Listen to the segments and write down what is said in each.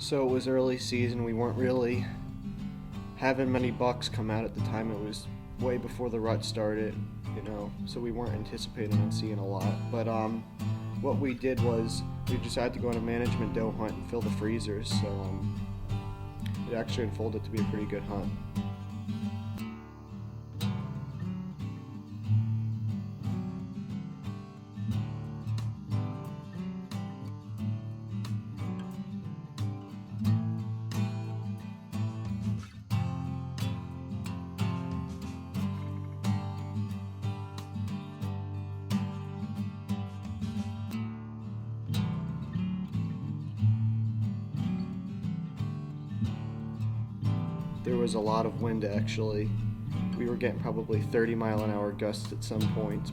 So it was early season. We weren't really having many bucks come out at the time. It was way before the rut started, so we weren't anticipating on seeing a lot. But what we did was we decided to go on a management doe hunt and fill the freezers. So it actually unfolded to be a pretty good hunt. There was a lot of wind actually. We were getting probably 30-mile-an-hour gusts at some points.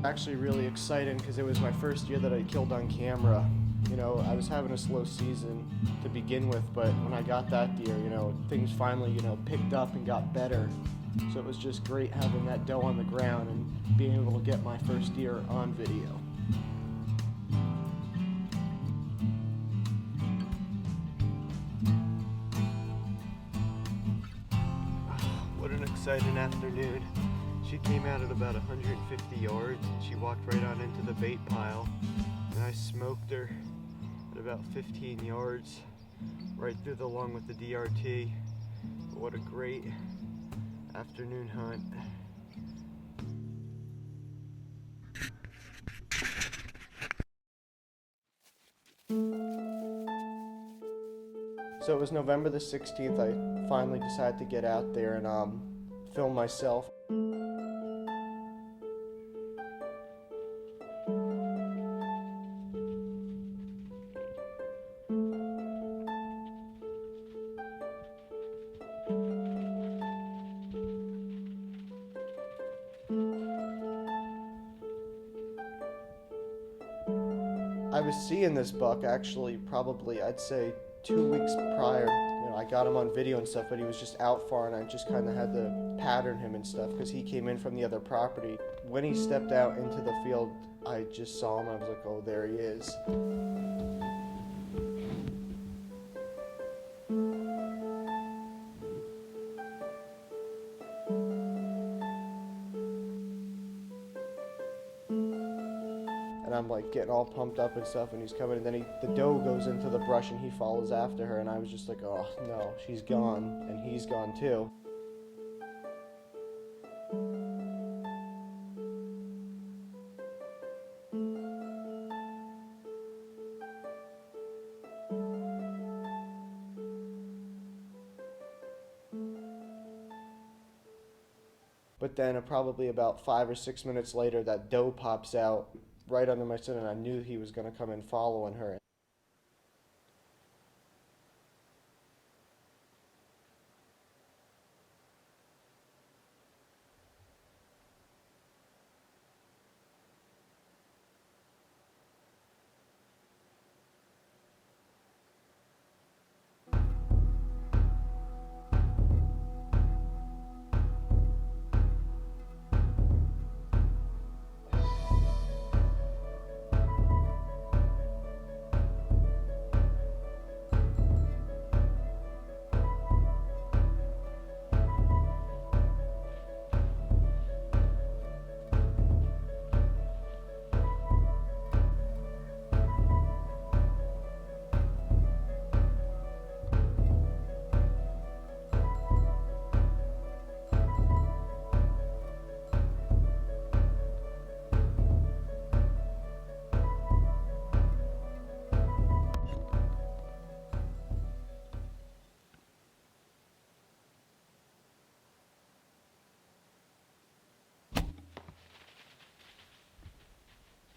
Actually really exciting because it was my first year that I killed on camera. I was having a slow season to begin with, but when I got that deer, things finally, picked up and got better. So it was just great having that doe on the ground and being able to get my first deer on video. What an exciting afternoon. She came out at about 150 yards and she walked right on into the bait pile, and I smoked her at about 15 yards right through the lung with the DRT. What a great afternoon hunt. So it was November the 16th. I finally decided to get out there and film myself. I was seeing this buck actually probably, I'd say, 2 weeks prior. I got him on video and stuff, but he was just out far and I just kind of had to pattern him and stuff because he came in from the other property. When he stepped out into the field, I just saw him. I was like, oh, there he is. And I'm like getting all pumped up and stuff, and he's coming, and then the doe goes into the brush and he follows after her, and I was just like, oh no, she's gone, and he's gone too. But then probably about 5 or 6 minutes later, that doe pops out right under my chin, and I knew he was going to come in following her.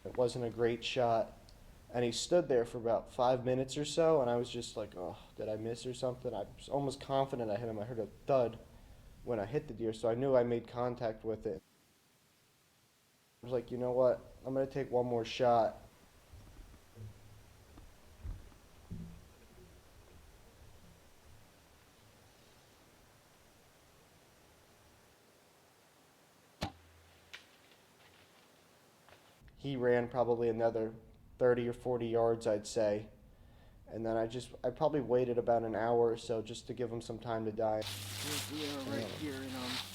It wasn't a great shot. And he stood there for about 5 minutes or so, and I was just like, oh, did I miss or something? I was almost confident I hit him. I heard a thud when I hit the deer, so I knew I made contact with it. I was like, you know what? I'm going to take one more shot. He ran probably another 30 or 40 yards, I'd say. And then I probably waited about an hour or so just to give him some time to die. We are right here, and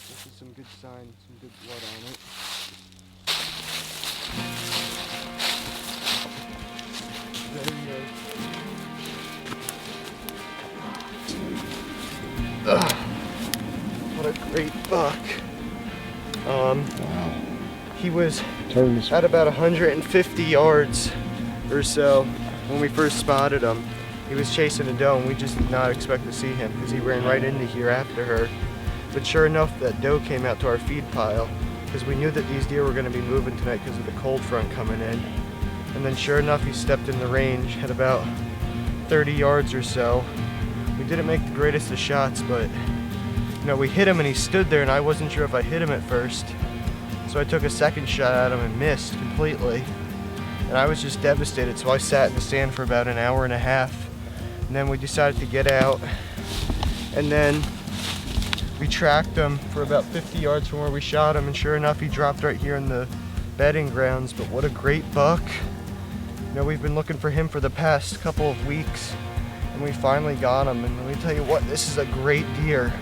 this is some good sign, some good blood on it. There he is. Ugh. What a great buck. Wow. He was at about 150 yards or so when we first spotted him. He was chasing a doe, and we just did not expect to see him because he ran right into here after her. But sure enough, that doe came out to our feed pile because we knew that these deer were going to be moving tonight because of the cold front coming in. And then sure enough, he stepped in the range at about 30 yards or so. We didn't make the greatest of shots, but you know, we hit him and he stood there, and I wasn't sure if I hit him at first. So I took a second shot at him and missed completely. And I was just devastated, so I sat in the sand for about an hour and a half. And then we decided to get out. And then we tracked him for about 50 yards from where we shot him, and sure enough, he dropped right here in the bedding grounds. But what a great buck. You know, we've been looking for him for the past couple of weeks, and we finally got him. And let me tell you what, this is a great deer.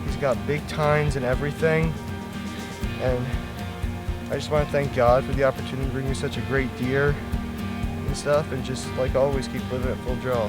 He's got big tines and everything. And I just want to thank God for the opportunity to bring me such a great deer and stuff, and just like always keep living at full draw.